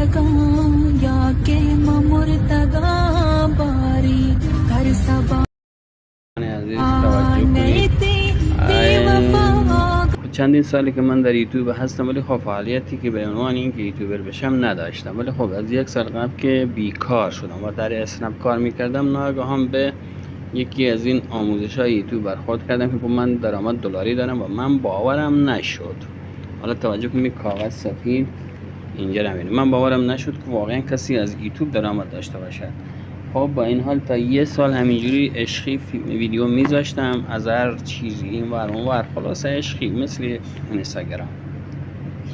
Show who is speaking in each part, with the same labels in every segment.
Speaker 1: लगा या के ममुर्तगा बारी कर सबा
Speaker 2: عزیز توجه کنید. چندین سالی که من در یوتیوب هستم ولی خب فعالیتی که به عنوان این که یوتیوبر بشم نداشتم، ولی خب از یک سال قبل که بیکار شدم و در اسنپ کار میکردم ناگهان به یکی از این آموزش های یوتیوب برخورد کردم که من درآمد دلاری دارم و من باورم نشد. حالا توجه کنید، کاغذ سفید اینجا رو می‌بینید. من باورم نشد که واقعا کسی از یوتیوب درآمد داشته باشد. خب با این حال تا یه سال همینجوری عشقی ویدیو میذاشتم از هر چیزی این ور اون ور، خلاصه عشقی مثل اینستاگرام،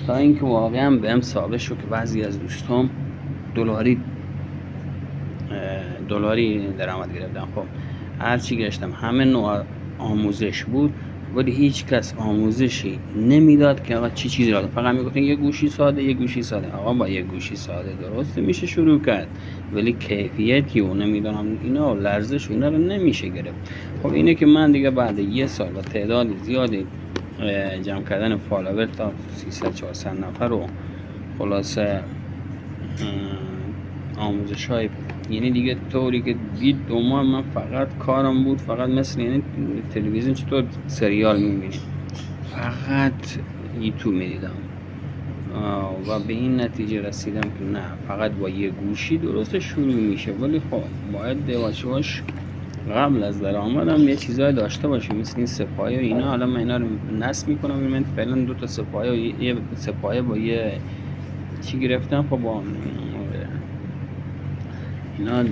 Speaker 2: تا اینکه واقعا بهم ثابت شد که بعضی از دوستام دلاری درآمد گرفتن. خب هر چی گشتم همه نوع آموزش بود ولی هیچ کس آموزشی نمیداد که آقا چی چیزی را، فقط میگفتن یه گوشی ساده. آقا با یه گوشی ساده درست میشه شروع کرد، ولی کیفیتی و نمیدونم اینا و لرزش و اینا رو نمیشه گرفت. خب اینه که من دیگه بعد یه سال و تعداد زیادی جمع کردن فالوور تا 300-400 نفر و خلاصه آموزش های، یعنی دیگه طوری که دید 2 ماه من فقط کارم بود، فقط مثل یعنی تلویزیون چطور سریال میبینیم فقط یوتیوب میدیدم و به این نتیجه رسیدم که نه، فقط با یه گوشی درست شروع میشه، ولی خب باید دیواشواش قبل از درآمدم یه چیزای داشته باشیم مثل این سپایه و اینا. حالا من اینا رو نصب میکنم. من فعلا 2 تا سپایه و یه سپایه با یه چی گرفتم. خب با اینا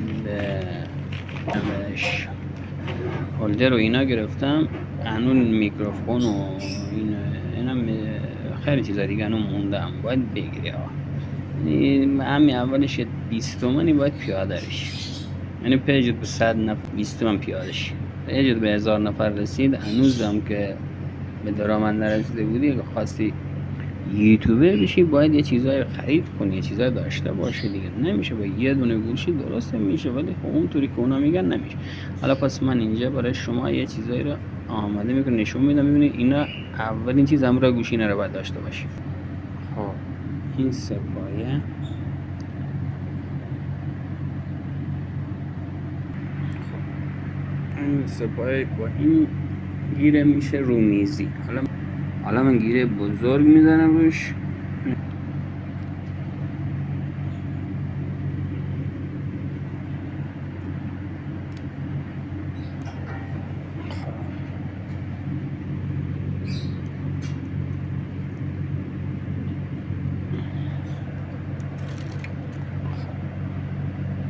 Speaker 2: هولدر و اینا گرفتم، انون میکروفون و اینا خیلی چیزا دیگه انون موندم باید بگیری. همین اولش 20 تومنی باید پیاده رشی، یعنی پیجت به 100 نفر 20 تومن پیاده شی، پیجت به 1000 نفر رسید هنوزم که به درآمد نرسیده بودی که خواستی یوتیوبر بشی باید یه چیزای خرید کنی، یه چیزای داشته باشی دیگه. نمیشه با یه دونه گوشی درسته میشه، ولی خب اونطوری که اونا میگن نمیشه. حالا پس من اینجا برای شما یه چیزایی رو آماده میکنم نشون میدم. میبینید اینا اولین چیز همراه گوشی اینا رو باید داشته باشی. خب این سپایه این سپایه با این گیره میشه رو میزی. حالا من گیره بزرگ میزنم روش.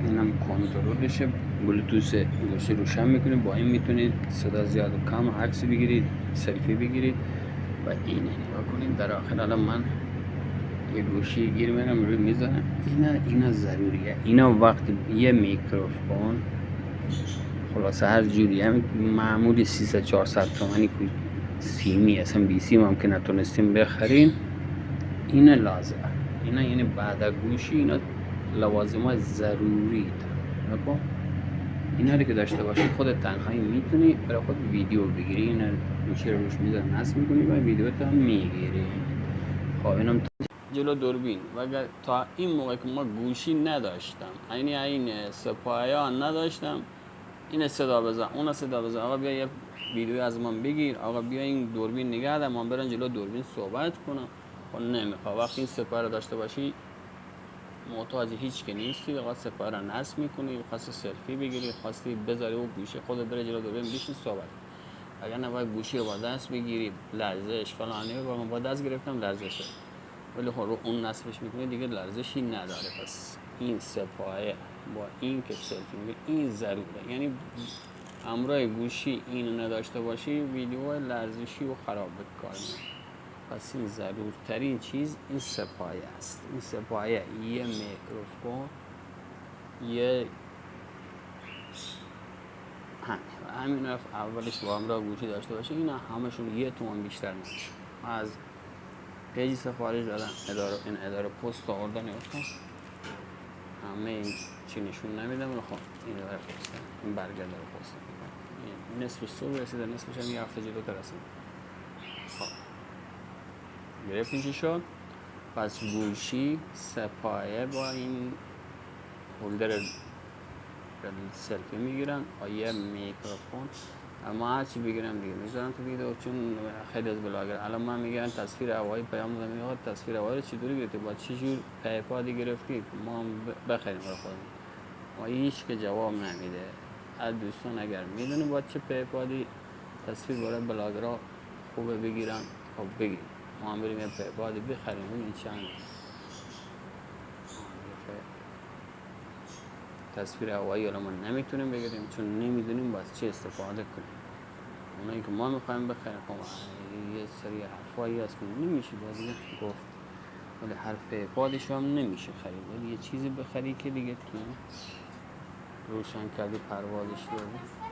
Speaker 2: اینم کنترلشه، بلوتوث گوشی روشن میکنید، با این میتونید صدا زیاد و کم عکس بگیرید، سلفی بگیرید و این نگاه کنید. در آخر الان من یه گوشی گیر میرم روی میزنم. اینا ضروریه. اینا وقتی یه میکروفون خلاصه هر جوری هم معمولی 300-400 تومانی که سیمی اصلا بی سی ممکن نتونستیم بخرین، اینا لازمه. اینا یعنی بعد از گوشی اینا لوازمات ضروری داره. اینا رو که داشته باشی خودت تنهایی میتونی برای خود ویدیو بگیری. اینا گوشی رو روش میذاری نصب میکنی و ویدیوت هم میگیری. خب اینم جلو دوربین. و اگر تا این موقع که ما گوشی نداشتم، یعنی این سپایان نداشتم، این صدا بزن اون صدا بزن، آقا بیا یه ویدیو از من بگیر، آقا بیا این دوربین نگه دار، من برم جلو دوربین صحبت کنم. خب نمیخواد. وقتی این سپایه رو داشته باشی محتاج هیچ که نیستی. آقا سپایه رو نصب میکنی، خواستی سلفی بگیری، خواستی بذاری و گوشی خودت بره جلو دوربین بشین صحبت. اگر نباید گوشی رو با دست بگیری، لرزش فلانه، با من با دست گرفتم لرزشه، ولی خب رو اون نصبش میکنی دیگه لرزشی نداره. پس این سپایه با این که سلفی میگه این ضروره. یعنی همراه گوشی اینو نداشته باشی ویدیو لرزشی و خراب بکار میاد. پس این ضرورترین چیز این سپایه است. این سپایه یه میکروفون، یه همین اولش با همراه گوشی داشته باشه. اینا همشون 1 تومن بیشتر نمیشه. از پیج سفارش دادم این اداره پست آوردن نگفتم همه این چی نشون نمیدم. خب این اداره پست این برگرد داره پست این نصف صبح رسیده، نصفش هم یه هفته جلوتر رسید. خب گرفتین چی شد؟ پس گوشی سپایه با این هولدر سلفی میگیرن و یه میکروفون. اما هرچی بگیرم دیگه میذارم تو ویدیو، چون خیلی از بلاگر الان من میگن تصویر هوایی پیام دادم، میگه تصویر هوایی رو چطوری گرفتی، با چه جور پیپادی گرفتی، ما هم بخریم برای خودمون. و هیچ که جواب نمیده. از دوستان اگر میدونی با چه پیپادی تصویر برای بلاگرها خوبه بگیرن، خب بگیر، ما هم بریم یه پیپادی بخریم. این چند تصویر هوایی رو ما نمیتونیم بگیریم چون نمیدونیم باز چه استفاده کنیم. اونایی که ما میخوایم بخریم خب یه سری حرفایی هست که نمیشه باز گفت، ولی حرف پادش هم نمیشه خرید، ولی یه چیزی بخری که دیگه تو روشن کردی پروازش داری.